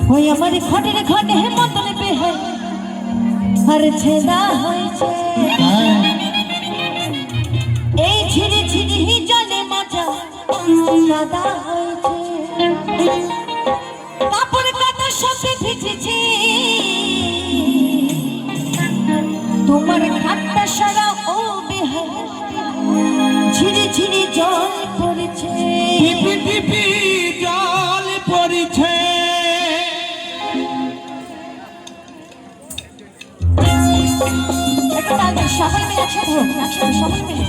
ওই আমার ঘটে ঘটে মতন বেহে আর ছেদা হয়েছে এই ঝিরি ঝিরি জলে মাজা কাদা হয়েছে কাপড় কাটা সবে ভিজেছে তোমার ঘাটটা সারা ও বেহে ঝিরি ঝিরি জল পড়েছে টিপি টিপি জল পড়েছে সবাই মিলে একসাথে হোক একসাথে সবাই মিলে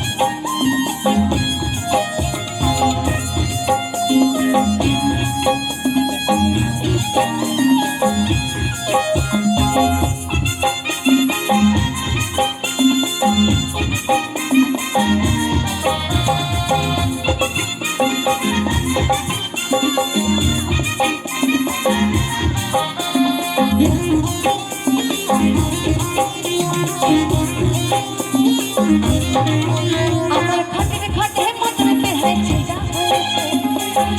আমার ঘটে ঘটে মতন বেহেছে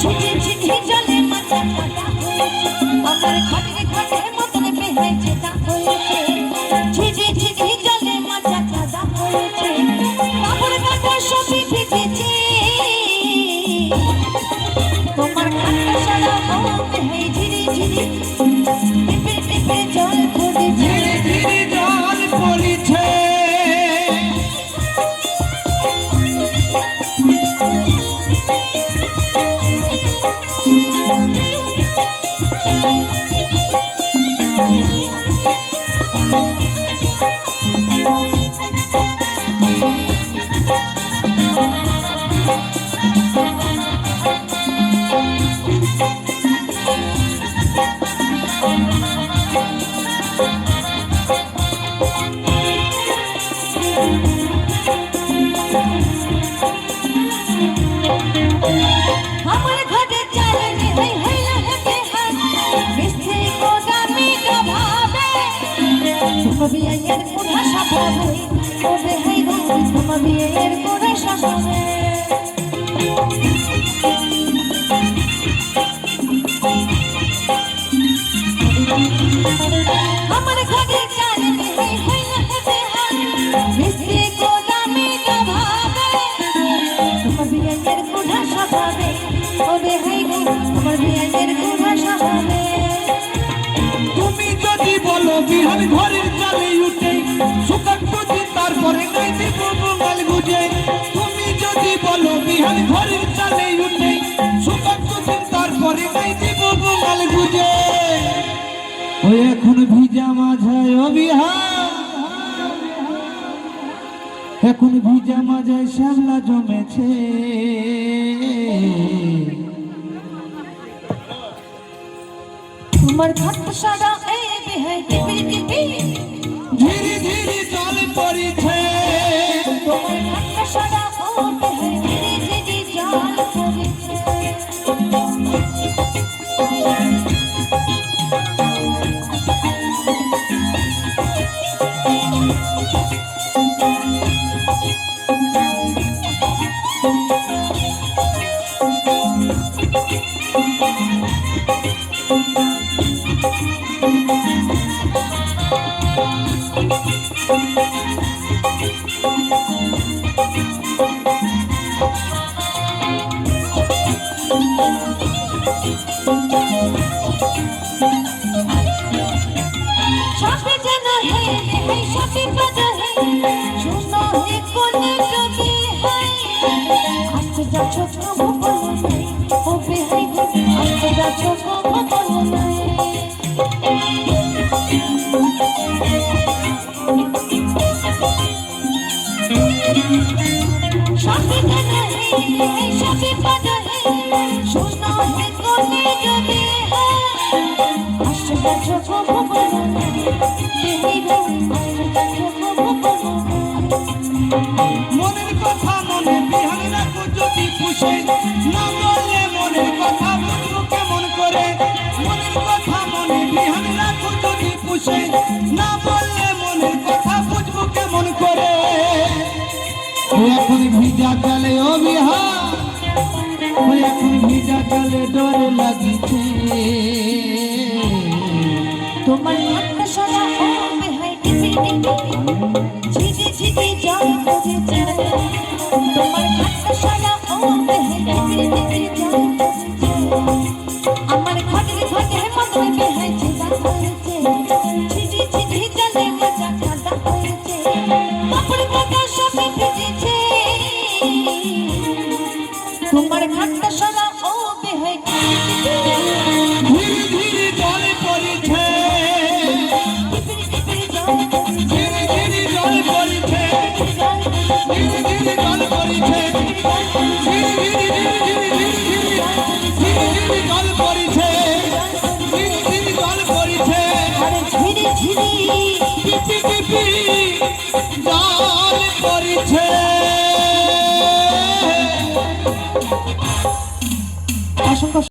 ঝিঝি ঝিঝি জলে মাথা কাটা আমার ঘটে ঘটে মতন বেহেছে ঝিঝি ঝিঝি জলে মাথা কাটা হয়েছে কাপড় কাটা সবই ভিজেছে তোমার ঘাটটা সারা ও বেহে ঝিরি ঝিরি টিপে টিপে জল পড়েছে ঝিরি জল পড়েছে আমার ঘটে চালনি হই হইলা হেতে হাত মিষ্টি গোদামি ভাবে তুমি এর কোনা সাভাবে ওবে হই গো তুমি এর কোনা সাভাবে আমার ঘটে চালনি হই হইলা হেতে হাত মিষ্টি গোদামি ভাবে তুমি এর কোনা সাভাবে ওবে হই গো তুমি এর কোনা সাভাবে তুমি যদি বলো বিহান ঘরের চালে উঠে সুকান বুঝি তারপরে নাই দিব বঙ্গাল গুজে তুমি যদি বলো বিহান ঘরের চালে উঠে সুকান বুঝি তারপরে নাই দিব বঙ্গাল গুজে ওই এখন ভিজা মাঝায় ও বিহান এখন ভিজা মাঝায় শ্যামলা জমেছে তোমার ঘাটটা সারা এই বেহে টিপি টিপি ধীরে ধীরে জল পড়েছে তোমার ঘাটটা সারা ও বেহে ঝিরি ঝিরি জল পড়েছে সবে যেন হেলে হেই সবে পদ হেই শুনো হে কোনে ডুবে হাই আজকে যাচ্ছো কবো নাই ও বেহাই গো আজকে যাচ্ছো কবো নাই সবে যেন হেলে হেই সবে পদ হেই শুনো হে কোনে ডুবে হাই আজকে যাচ্ছো কবো নাই মনের কথা মনে বিহান রাখো যদি পুষে না বললে মনের কথা বুঝবো কেমন করে মনের কথা মনে বিহান রাখো যদি পুষে না বললে মনের কথা বুঝবো কেমন করে এখন ভিজা চলে ও বিহান এখন ভিজা জলে ডর লাগিছে তোমার হাতটা সরা ও বেহাই টিপি টিপি ঝিঝি ঝিঝি জল পড়েছে তোমার হাতটা সরা ও বেহাই টিপি টিপি জল পড়েছে আমার ঘটে ঘটে মতন বেহাই ছেদা হয়েছে ঝিঝি ঝিঝি জলে মজা খাদা হয়েছে কাপড় কাটা সবে ভিজেছে তোমার হাতটা সরা ও বেহাই টিপি ধীরে ধীরে জলে পড়েছে টিপি জল পড়েছে ধীরে ধীরে জলে পড়েছে ধীরে ধীরে জল পড়েছে ধীরে ধীরে ধীরে ধীরে ধীরে ধীরে জল পড়েছে ধীরে ধীরে জল পড়েছে আরে ঝিরি ঝিরি টিপি টিপি জল পড়েছে অসংখ্য